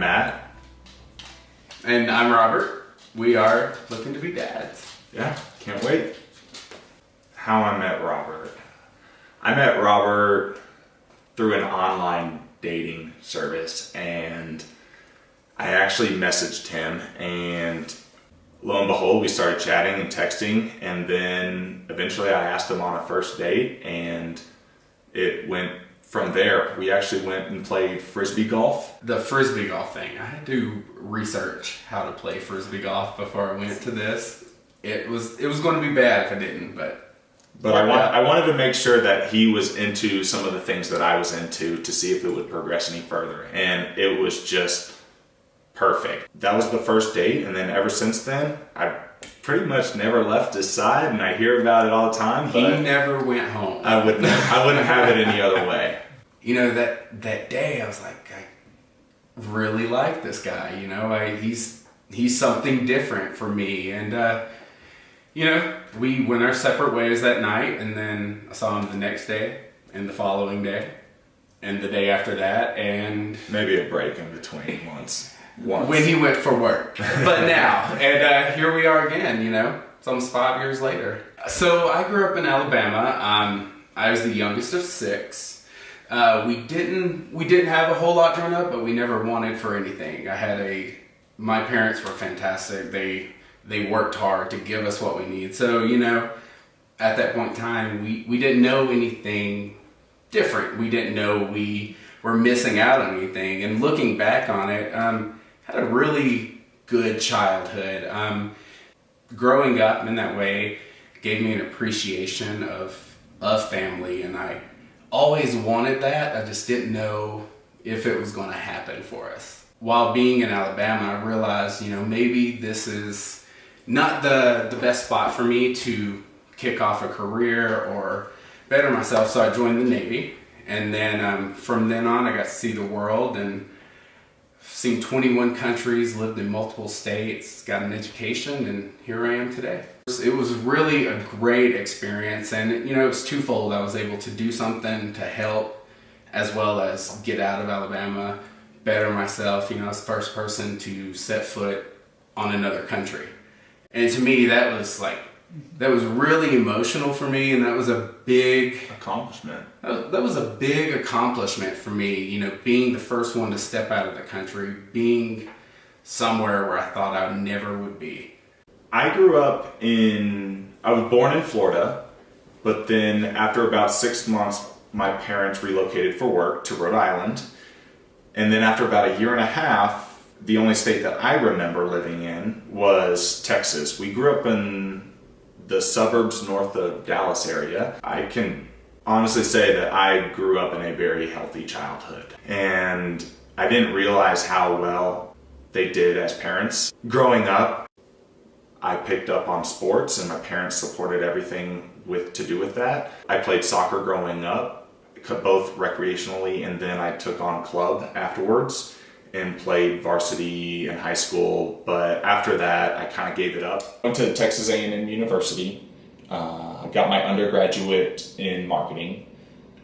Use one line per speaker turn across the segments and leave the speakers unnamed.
Matt.
And I'm Robert. We are looking to be dads.
Yeah, can't wait. How I met Robert. I met Robert through an online dating service, and I actually messaged him, and lo and behold, we started chatting and texting, and then eventually I asked him on a first date, and it went from there. We actually went and played frisbee golf.
The frisbee golf thing, I had to research how to play frisbee golf before I went to this. It was going to be bad if I didn't, but
I wanted to make sure that he was into some of the things that I was into to see if it would progress any further, and it was just perfect. That was the first date, and then ever since then, I pretty much never left his side, and I hear about it all the time. But
he never went home.
I wouldn't have it any other way.
You know, that day I was like, I really like this guy. You know, he's something different for me, and you know, we went our separate ways that night, and then I saw him the next day, and the following day, and the day after that, and
maybe a break in between once.
When he went for work. But now, and here we are again, you know, it's almost 5 years later. So I grew up in Alabama. I was the youngest of 6. We didn't have a whole lot growing up, but we never wanted for anything. My parents were fantastic. They worked hard to give us what we need. So, you know, at that point in time, we didn't know anything different. We didn't know we were missing out on anything. And looking back on it, had a really good childhood. Growing up in that way gave me an appreciation of family, and I always wanted that. I just didn't know if it was going to happen for us. While being in Alabama, I realized, you know, maybe this is not the best spot for me to kick off a career or better myself, so I joined the Navy. And then from then on, I got to see the world and seen 21 countries, lived in multiple states, got an education, and here I am today. It was really a great experience, and you know, it was twofold. I was able to do something to help, as well as get out of Alabama, better myself. You know, I was the first person to set foot on another country. And to me, that was really emotional for me, and that was a big
accomplishment.
That was a big accomplishment for me, you know, being the first one to step out of the country, being somewhere where I thought I never would be.
I was born in Florida, but then after about 6 months, my parents relocated for work to Rhode Island. And then after about a year and a half, the only state that I remember living in was Texas. We grew up in the suburbs north of Dallas area. I can honestly say that I grew up in a very healthy childhood, and I didn't realize how well they did as parents. Growing up, I picked up on sports, and my parents supported everything to do with that. I played soccer growing up, both recreationally, and then I took on club afterwards and played varsity in high school, but after that, I kind of gave it up. Went to Texas A&M University. I got my undergraduate in marketing.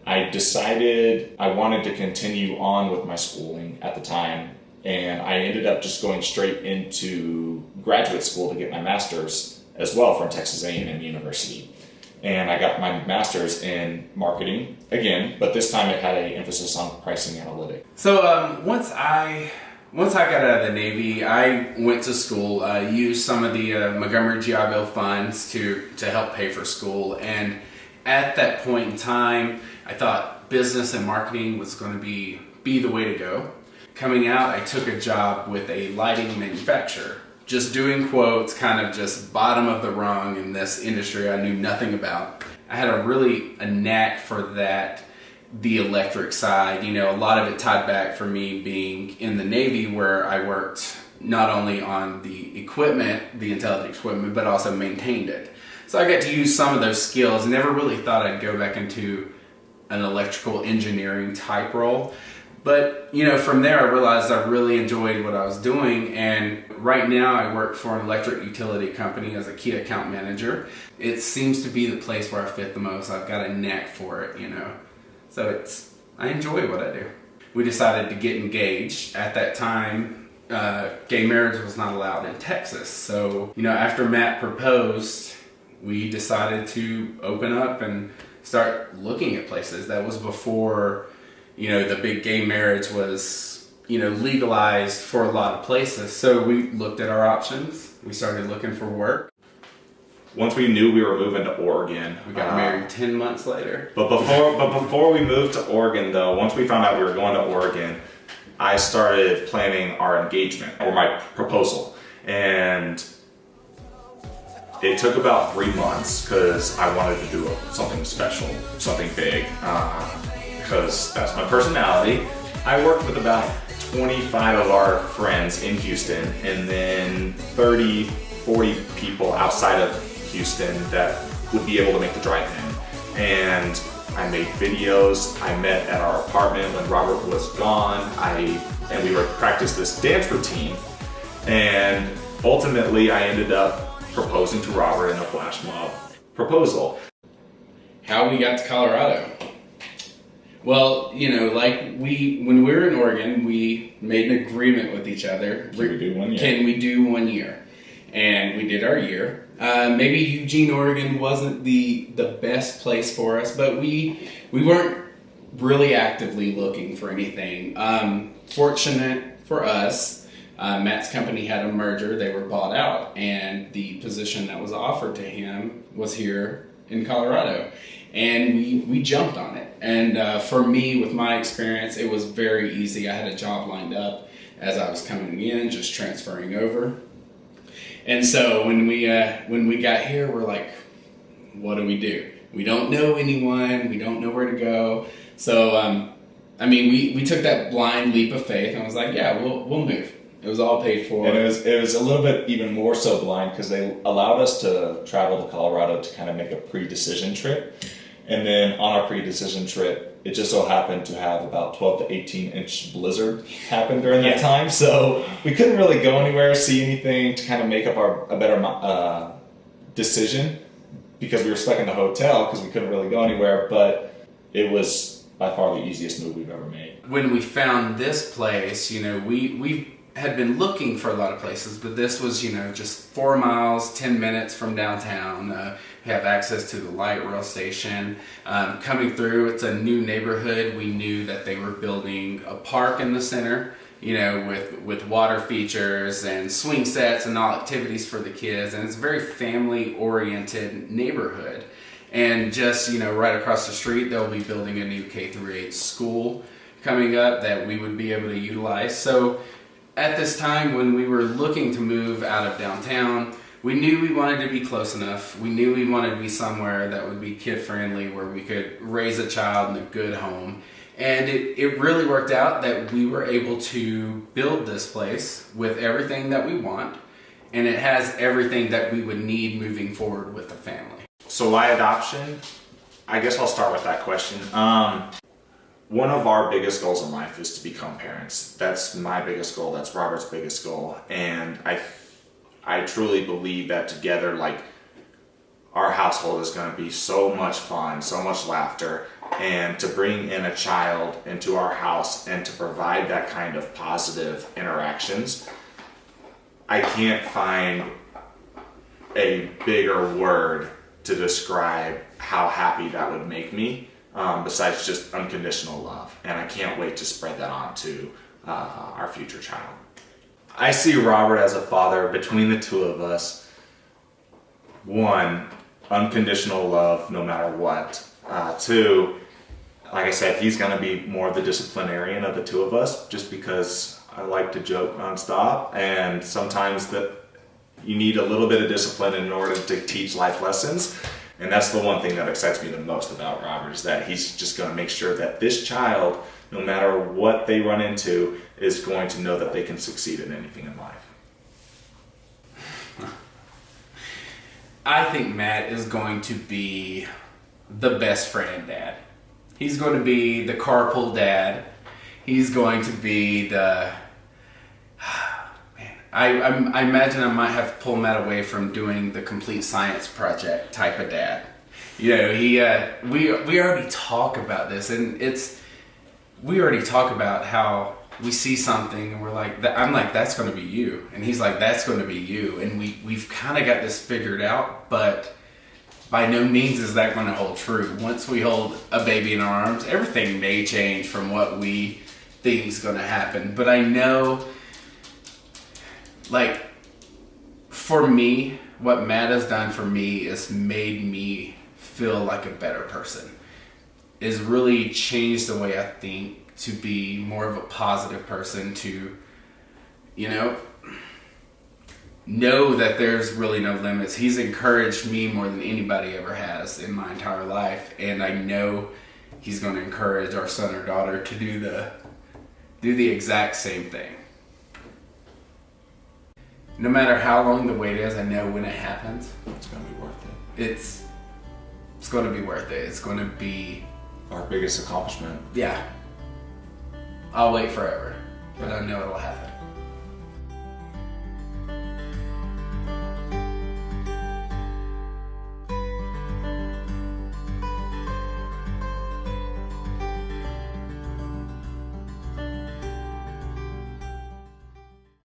I decided I wanted to continue on with my schooling at the time, and I ended up just going straight into graduate school to get my master's as well from Texas A&M University. And I got my master's in marketing again, but this time it had an emphasis on pricing analytics.
So once I got out of the Navy, I went to school, used some of the Montgomery GI Bill funds to help pay for school. And at that point in time, I thought business and marketing was going to be the way to go. Coming out, I took a job with a lighting manufacturer. Just doing quotes, kind of just bottom of the rung in this industry I knew nothing about. I had a knack for that, the electric side. You know, a lot of it tied back for me being in the Navy, where I worked not only on the equipment, the intelligence equipment, but also maintained it. So I got to use some of those skills. Never really thought I'd go back into an electrical engineering type role. But, you know, from there I realized I really enjoyed what I was doing, and right now I work for an electric utility company as a key account manager. It seems to be the place where I fit the most. I've got a knack for it, you know. So I enjoy what I do. we decided to get engaged. At that time, gay marriage was not allowed in Texas. So, after Matt proposed, we decided to open up and start looking at places. That was before, the big gay marriage was, legalized for a lot of places. So we looked at our options. We started looking for work.
Once we knew we were moving to Oregon,
we got married 10 months later.
But before we moved to Oregon, though, once we found out we were going to Oregon, I started planning our engagement, or my proposal. And it took about 3 months because I wanted to do something special, something big, because that's my personality. I worked with about 25 of our friends in Houston, and then 30, 40 people outside of Houston that would be able to make the drive in. And I made videos. I met at our apartment when Robert was gone. And we would practice this dance routine. And ultimately, I ended up proposing to Robert in a flash mob proposal.
How we got to Colorado? Well, when we were in Oregon, we made an agreement with each other.
Can we do 1 year?
Can we do 1 year? And we did our year. Maybe Eugene, Oregon wasn't the best place for us, but we weren't really actively looking for anything. Fortunate for us, Matt's company had a merger. They were bought out, and the position that was offered to him was here in Colorado. And we jumped on it. And for me, with my experience, it was very easy. I had a job lined up as I was coming in, just transferring over. And so when we got here, we're like, what do? We don't know anyone. We don't know where to go. So, we took that blind leap of faith and was like, yeah, we'll move. It was all paid for.
And it was a little bit even more so blind because they allowed us to travel to Colorado to kind of make a pre-decision trip. And then on our pre-decision trip, it just so happened to have about 12 to 18 inch blizzard happen during that time. So we couldn't really go anywhere, see anything to kind of make up a better decision because we were stuck in the hotel because we couldn't really go anywhere. But it was by far the easiest move we've ever made.
When we found this place, we had been looking for a lot of places, but this was, just 4 miles, 10 minutes from downtown. We have access to the light rail station. Coming through, it's a new neighborhood. We knew that they were building a park in the center, with water features and swing sets and all activities for the kids. And it's a very family-oriented neighborhood. And just, right across the street, they'll be building a new K-8 school coming up that we would be able to utilize. So at this time, when we were looking to move out of downtown, we knew we wanted to be close enough. We knew we wanted to be somewhere that would be kid-friendly, where we could raise a child in a good home. And it really worked out that we were able to build this place with everything that we want, and it has everything that we would need moving forward with the family.
So why adoption? I guess I'll start with that question. One of our biggest goals in life is to become parents. That's my biggest goal. That's Robert's biggest goal. And I truly believe that together, our household is going to be so much fun, so much laughter, and to bring in a child into our house and to provide that kind of positive interactions, I can't find a bigger word to describe how happy that would make me. Besides just unconditional love. And I can't wait to spread that on to our future child. I see Robert as a father between the two of us. One, unconditional love no matter what. Two, like I said, he's going to be more of the disciplinarian of the two of us just because I like to joke nonstop. And sometimes that you need a little bit of discipline in order to teach life lessons. And that's the one thing that excites me the most about Robert, is that he's just going to make sure that this child, no matter what they run into, is going to know that they can succeed in anything in life.
I think Matt is going to be the best friend dad. He's going to be the carpool dad. He's going to be the... I imagine I might have to pull Matt away from doing the complete science project type of dad. We already talk about this, and we already talk about how we see something and we're like, I'm like, that's going to be you. And he's like, that's going to be you. And we've kind of got this figured out, but by no means is that going to hold true. Once we hold a baby in our arms, everything may change from what we think is going to happen. But I know, like, for me, what Matt has done for me is made me feel like a better person. Is really changed the way I think to be more of a positive person, to, know that there's really no limits. He's encouraged me more than anybody ever has in my entire life, and I know he's going to encourage our son or daughter to do the exact same thing. No matter how long the wait is, I know when it happens,
It's going to be worth it.
It's going to be worth it. It's going to be
Our biggest accomplishment.
yeah. I'll wait forever, but I know it'll happen.